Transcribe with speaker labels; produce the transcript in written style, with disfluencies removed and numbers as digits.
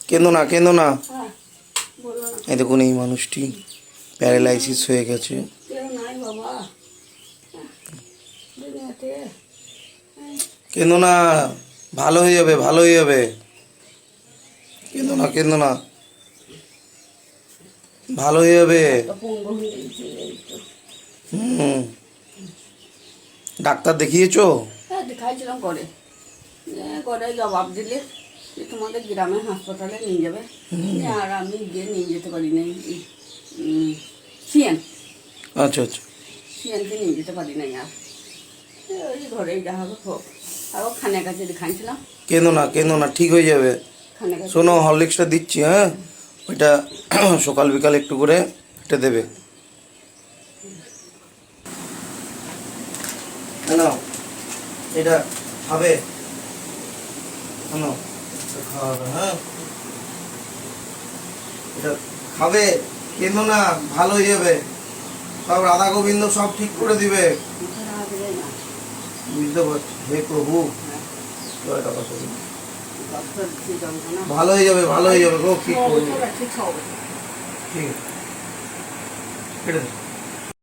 Speaker 1: কেঁদো না, কেঁদো না।
Speaker 2: হ্যাঁ, বলো না।
Speaker 1: এই দেখুন, এই মানুষটি প্যারালাইসিস হয়ে গেছে।
Speaker 2: কেউ নাই বাবা দুনিয়াতে।
Speaker 1: কেঁদো না, ভালো হয়ে যাবে, ভালো হয়ে যাবে। কেঁদো না, কেঁদো না, ভালো হয়ে যাবে।
Speaker 2: পঙ্গু হয়ে গেছে এই তো।
Speaker 1: হুম, ডাক্তার দেখিয়েছো?
Speaker 2: হ্যাঁ, দেখাইছিলাম করে। করে জবাব দিলে যে তোমাদের গ্রামের হাসপাতালে নিয়ে যাবে। আর আমি গিয়ে নিয়ে যেতে পারি নাই। সিএন
Speaker 1: আচ্ছা আচ্ছা।
Speaker 2: সিএনকে নিয়ে যেতে পারি নাই। আর ওই ঘরেই যা হবে হোক। আরও খানের কাছে দেখাইছিলাম।
Speaker 1: কেঁদো না, কেঁদো না, ঠিক হয়ে যাবে।
Speaker 2: খানের কাছে
Speaker 1: শোনো, হরলিক্সটা দিচ্ছি, হ্যাঁ, ওইটা সকাল বিকাল একটু করে এটা দেবে। নাও, এটা খাবে, নাও, এটা খাওয়াবে, হ্যাঁ, এটা খাবে। কেঁদো না, ভালো হয়ে যাবে। সব রাধা গোবিন্দ সব ঠিক করে দিবে।
Speaker 2: না।
Speaker 1: বুঝতে পারছি। হে প্রভু, জয় রাধা গোবিন্দ।
Speaker 2: ডক্টর কি যন্ত্রণা।
Speaker 1: ভালো হয়ে যাবে, ভালো হয়ে যাবে গো, ঠিক করবে।
Speaker 2: ঠিক হবে।
Speaker 1: ঠিক আছে, কেটে দে।